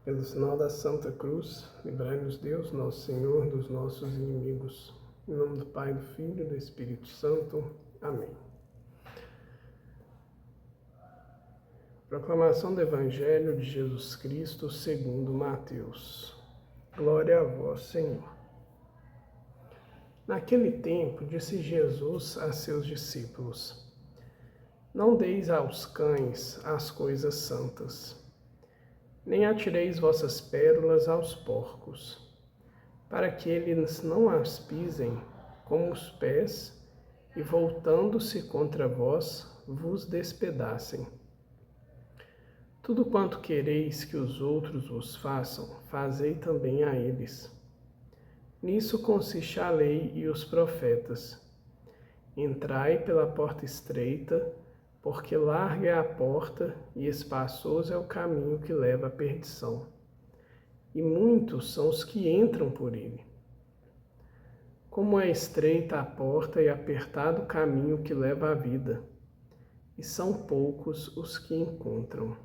Pelo sinal da Santa Cruz, livrai-nos Deus, nosso Senhor, dos nossos inimigos. Em nome do Pai, do Filho e do Espírito Santo. Amém. Proclamação do Evangelho de Jesus Cristo segundo Mateus. Glória a vós, Senhor. Naquele tempo, disse Jesus a seus discípulos: Não deis aos cães as coisas santas, nem atireis vossas pérolas aos porcos, para que eles não as pisem com os pés e, voltando-se contra vós, vos despedacem. Tudo quanto quereis que os outros vos façam, fazei também a eles. Nisso consiste a lei e os profetas. Entrai pela porta estreita, porque larga é a porta e espaçoso é o caminho que leva à perdição, e muitos são os que entram por ele. Como é estreita a porta e apertado o caminho que leva à vida, e são poucos os que encontram.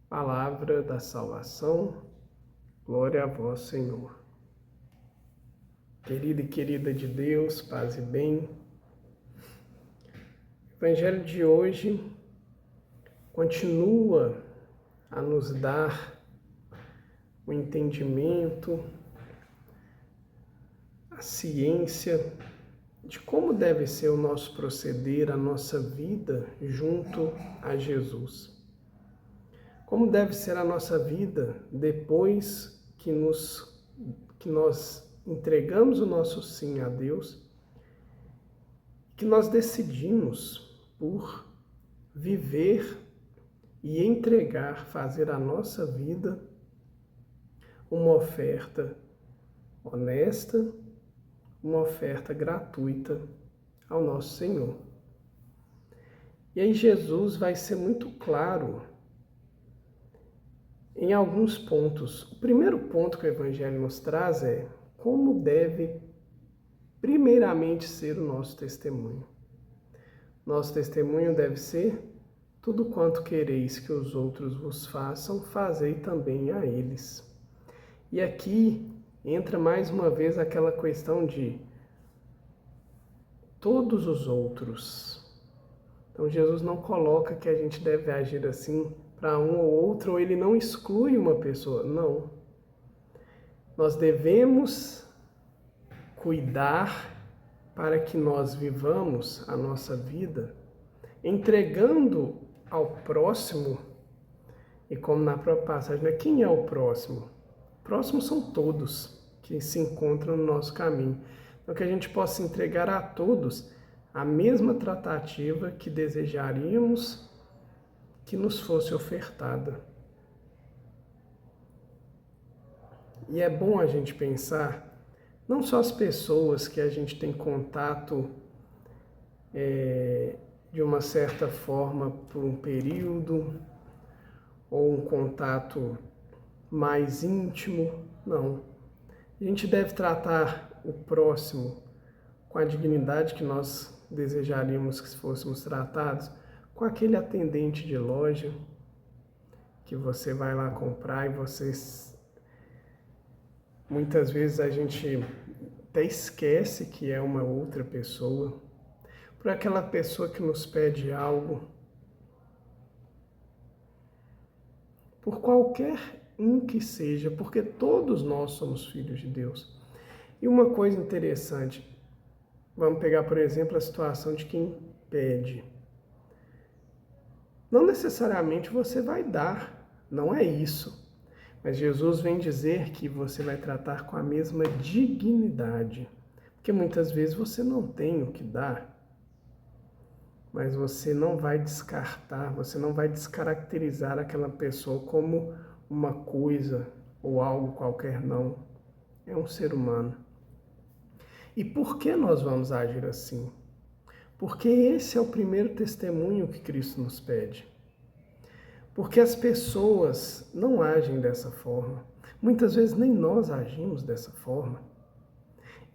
Palavra da salvação, glória a vós, Senhor. Querida e querida de Deus, paz e bem. O Evangelho de hoje continua a nos dar o entendimento, a ciência de como deve ser o nosso proceder, a nossa vida junto a Jesus. Como deve ser a nossa vida depois que nós entregamos o nosso sim a Deus, que nós decidimos por viver e entregar, fazer a nossa vida uma oferta honesta, uma oferta gratuita ao nosso Senhor. E aí Jesus vai ser muito claro em alguns pontos. O primeiro ponto que o Evangelho nos traz é como deve primeiramente ser o nosso testemunho. Nosso testemunho deve ser: tudo quanto quereis que os outros vos façam, fazei também a eles. E aqui entra mais uma vez aquela questão de todos os outros. Então Jesus não coloca que a gente deve agir assim para um ou outro, ou ele não exclui uma pessoa. Não. Nós devemos cuidar para que nós vivamos a nossa vida entregando ao próximo, e como na própria passagem, né? Quem é o próximo? O próximo são todos que se encontram no nosso caminho. Então que a gente possa entregar a todos a mesma tratativa que desejaríamos que nos fosse ofertada. E é bom a gente pensar não só as pessoas que a gente tem contato de uma certa forma por um período, ou um contato mais íntimo, não. A gente deve tratar o próximo com a dignidade que nós desejaríamos que fôssemos tratados, com aquele atendente de loja que você vai lá comprar e muitas vezes a gente até esquece que é uma outra pessoa, por aquela pessoa que nos pede algo, por qualquer um que seja, porque todos nós somos filhos de Deus. E uma coisa interessante, vamos pegar, por exemplo, a situação de quem pede. Não necessariamente você vai dar, não é isso. Mas Jesus vem dizer que você vai tratar com a mesma dignidade. Porque muitas vezes você não tem o que dar, mas você não vai descartar, você não vai descaracterizar aquela pessoa como uma coisa ou algo qualquer, não. É um ser humano. E por que nós vamos agir assim? Porque esse é o primeiro testemunho que Cristo nos pede. Porque as pessoas não agem dessa forma. Muitas vezes nem nós agimos dessa forma.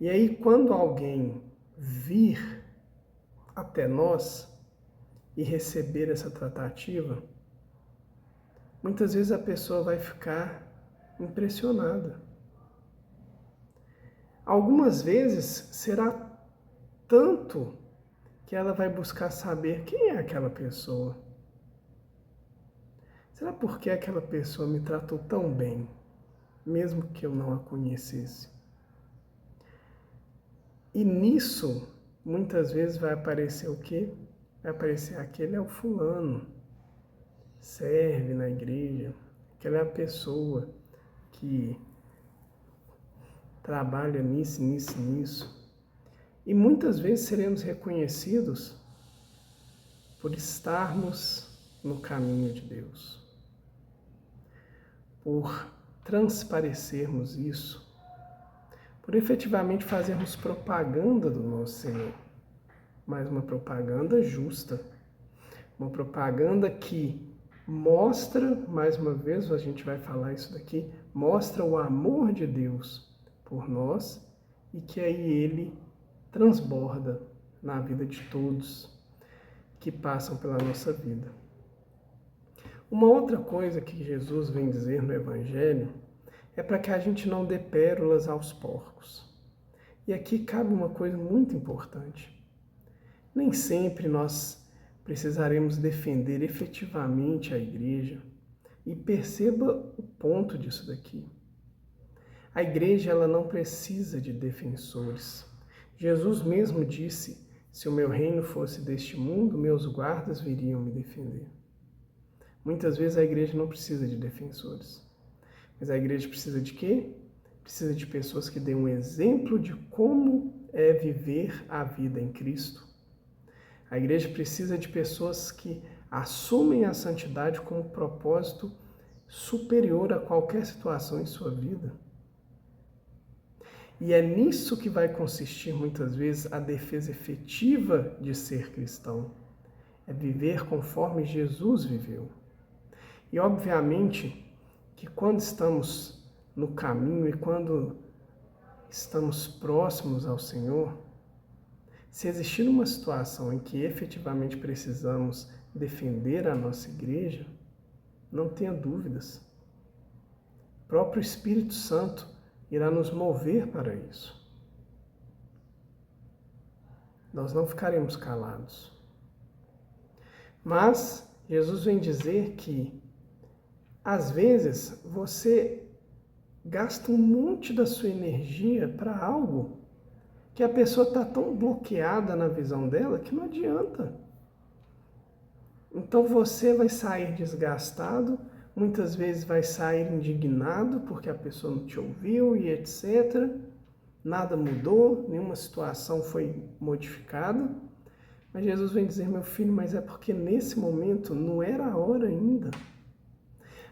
E aí, quando alguém vir até nós e receber essa tratativa, muitas vezes a pessoa vai ficar impressionada. Algumas vezes será tanto que ela vai buscar saber quem é aquela pessoa. Será porque aquela pessoa me tratou tão bem, mesmo que eu não a conhecesse? E nisso, muitas vezes vai aparecer o quê? Vai aparecer aquele é o fulano, serve na igreja, aquela é a pessoa que trabalha nisso, nisso, nisso. E muitas vezes seremos reconhecidos por estarmos no caminho de Deus, por transparecermos isso, por efetivamente fazermos propaganda do nosso Senhor, mas uma propaganda justa, uma propaganda que mostra, mais uma vez a gente vai falar isso daqui, mostra o amor de Deus por nós e que aí Ele transborda na vida de todos que passam pela nossa vida. Uma outra coisa que Jesus vem dizer no Evangelho é para que a gente não dê pérolas aos porcos. E aqui cabe uma coisa muito importante. Nem sempre nós precisaremos defender efetivamente a igreja. E perceba o ponto disso daqui. A igreja ela não precisa de defensores. Jesus mesmo disse: se o meu reino fosse deste mundo, meus guardas viriam me defender. Muitas vezes a igreja não precisa de defensores. Mas a igreja precisa de quê? Precisa de pessoas que dêem um exemplo de como é viver a vida em Cristo. A igreja precisa de pessoas que assumem a santidade como propósito superior a qualquer situação em sua vida. E é nisso que vai consistir muitas vezes a defesa efetiva de ser cristão. É viver conforme Jesus viveu. E obviamente que quando estamos no caminho e quando estamos próximos ao Senhor, se existir uma situação em que efetivamente precisamos defender a nossa igreja, não tenha dúvidas. O próprio Espírito Santo irá nos mover para isso. Nós não ficaremos calados. Mas Jesus vem dizer que, às vezes, você gasta um monte da sua energia para algo que a pessoa está tão bloqueada na visão dela que não adianta. Então você vai sair desgastado, muitas vezes vai sair indignado porque a pessoa não te ouviu e etc. Nada mudou, nenhuma situação foi modificada. Mas Jesus vem dizer, meu filho, mas é porque nesse momento não era a hora ainda.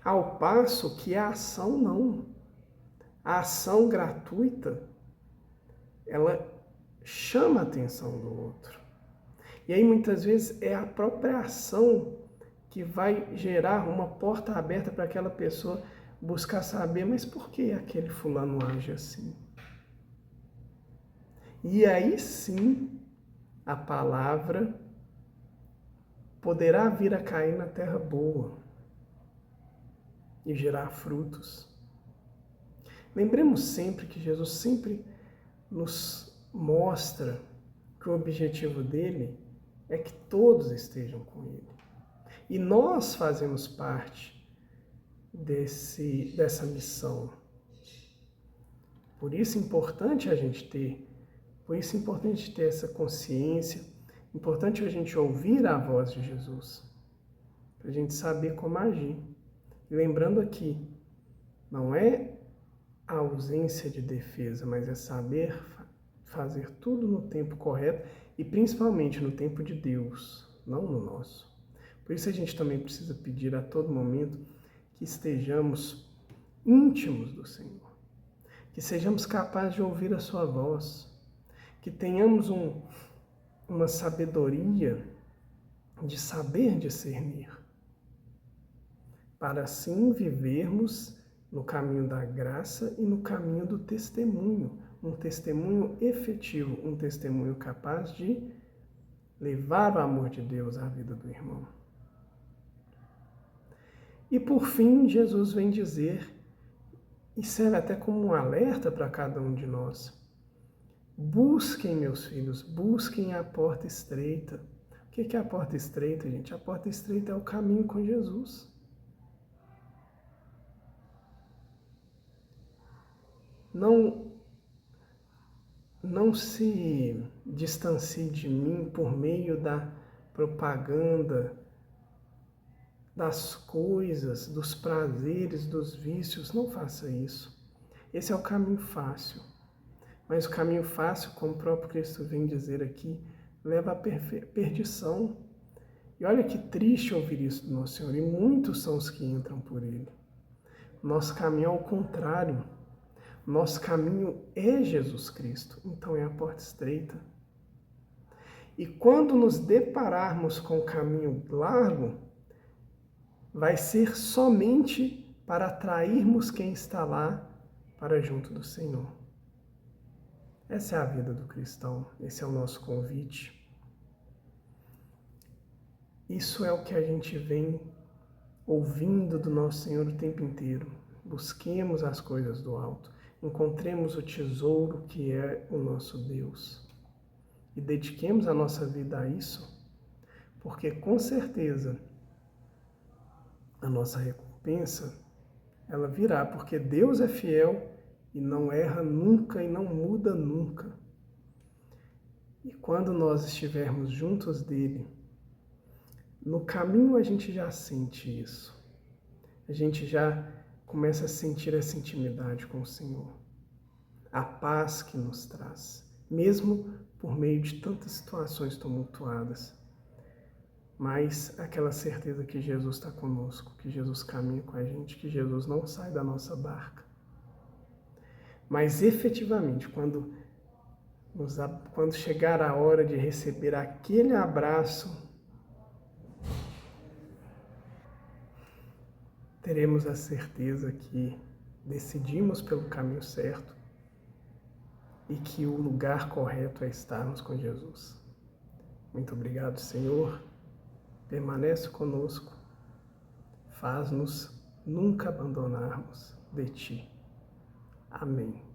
Ao passo que a ação não. A ação gratuita, ela chama a atenção do outro. E aí muitas vezes é a própria ação que vai gerar uma porta aberta para aquela pessoa buscar saber, mas por que aquele fulano age assim? E aí sim a palavra poderá vir a cair na terra boa e gerar frutos. Lembremos sempre que Jesus sempre nos mostra que o objetivo dele é que todos estejam com ele. E nós fazemos parte dessa missão. Por isso é importante a gente ter essa consciência, importante a gente ouvir a voz de Jesus, para a gente saber como agir. E lembrando aqui, não é a ausência de defesa, mas é saber fazer tudo no tempo correto e principalmente no tempo de Deus, não no nosso. Por isso a gente também precisa pedir a todo momento que estejamos íntimos do Senhor, que sejamos capazes de ouvir a sua voz, que tenhamos uma sabedoria de saber discernir, para assim vivermos no caminho da graça e no caminho do testemunho, um testemunho efetivo, um testemunho capaz de levar o amor de Deus à vida do irmão. E por fim, Jesus vem dizer, e serve até como um alerta para cada um de nós: busquem, meus filhos, busquem a porta estreita. O que é a porta estreita, gente? A porta estreita é o caminho com Jesus. Não se distancie de mim por meio da propaganda, das coisas, dos prazeres, dos vícios. Não faça isso. Esse é o caminho fácil. Mas o caminho fácil, como o próprio Cristo vem dizer aqui, leva à perdição. E olha que triste ouvir isso do nosso Senhor. E muitos são os que entram por ele. Nosso caminho é ao contrário. Nosso caminho é Jesus Cristo. Então é a porta estreita. E quando nos depararmos com o caminho largo, vai ser somente para atrairmos quem está lá para junto do Senhor. Essa é a vida do cristão, esse é o nosso convite. Isso é o que a gente vem ouvindo do nosso Senhor o tempo inteiro. Busquemos as coisas do alto, encontremos o tesouro que é o nosso Deus e dediquemos a nossa vida a isso, porque com certeza a nossa recompensa ela virá, porque Deus é fiel e não erra nunca e não muda nunca. E quando nós estivermos juntos dele, no caminho a gente já sente isso. A gente já começa a sentir essa intimidade com o Senhor. A paz que nos traz, mesmo por meio de tantas situações tumultuadas. Mas aquela certeza que Jesus está conosco, que Jesus caminha com a gente, que Jesus não sai da nossa barca. Mas efetivamente, quando chegar a hora de receber aquele abraço, teremos a certeza que decidimos pelo caminho certo e que o lugar correto é estarmos com Jesus. Muito obrigado, Senhor. Permanece conosco. Faz-nos nunca abandonarmos de Ti. Amém.